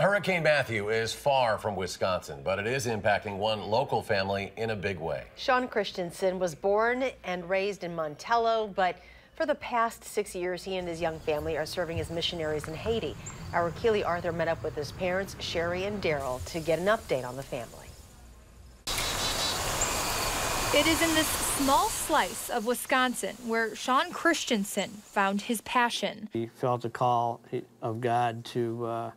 Hurricane Matthew is far from Wisconsin, but it is impacting one local family in a big way. Sean Christensen was born and raised in Montello, but for the past 6 years, he and his young family are serving as missionaries in Haiti. Our Keely Arthur met up with his parents, Sherry and Daryl, to get an update on the family. It is in this small slice of Wisconsin where Sean Christensen found his passion. He felt a call of God to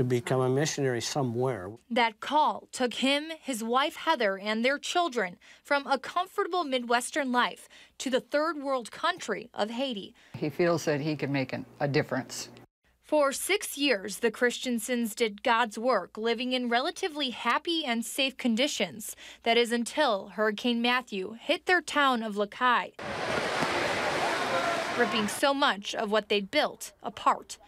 become a missionary somewhere. That call took him, his wife Heather, and their children from a comfortable Midwestern life to the third world country of Haiti. He feels that he can make a difference. For 6 years, the Christensens did God's work, living in relatively happy and safe conditions. That is until Hurricane Matthew hit their town of Lakai, ripping so much of what they'd built apart.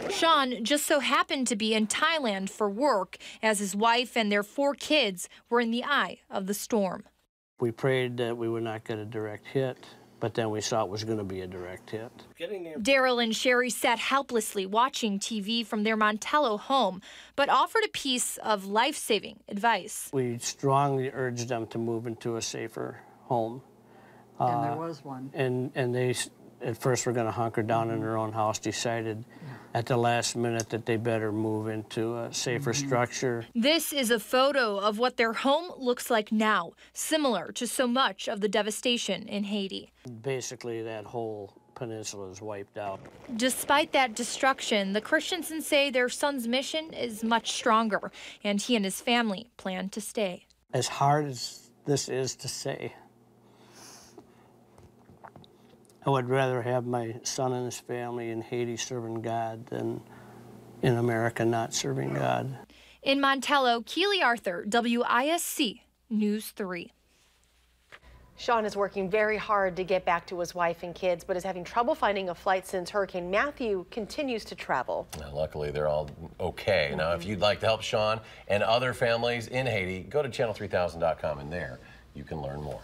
Sean just so happened to be in Thailand for work as his wife and their 4 kids were in the eye of the storm. We prayed that we would not get a direct hit, but then we saw it was going to be a direct hit. Daryl and Sherry sat helplessly watching TV from their Montello home, but offered a piece of life-saving advice. We strongly urged them to move into a safer home. And there was one. And they, at first, were going to hunker down in their own house, decided at the last minute that they better move into a safer structure. This is a photo of what their home looks like now, similar to so much of the devastation in Haiti. Basically, that whole peninsula is wiped out. Despite that destruction, the Christensens say their son's mission is much stronger, and he and his family plan to stay. As hard as this is to say, I would rather have my son and his family in Haiti serving God than in America not serving God. In Montello, Keely Arthur, WISC News 3. Sean is working very hard to get back to his wife and kids, but is having trouble finding a flight since Hurricane Matthew continues to travel. Now, luckily, they're all okay. Now, if you'd like to help Sean and other families in Haiti, go to channel3000.com, and there you can learn more.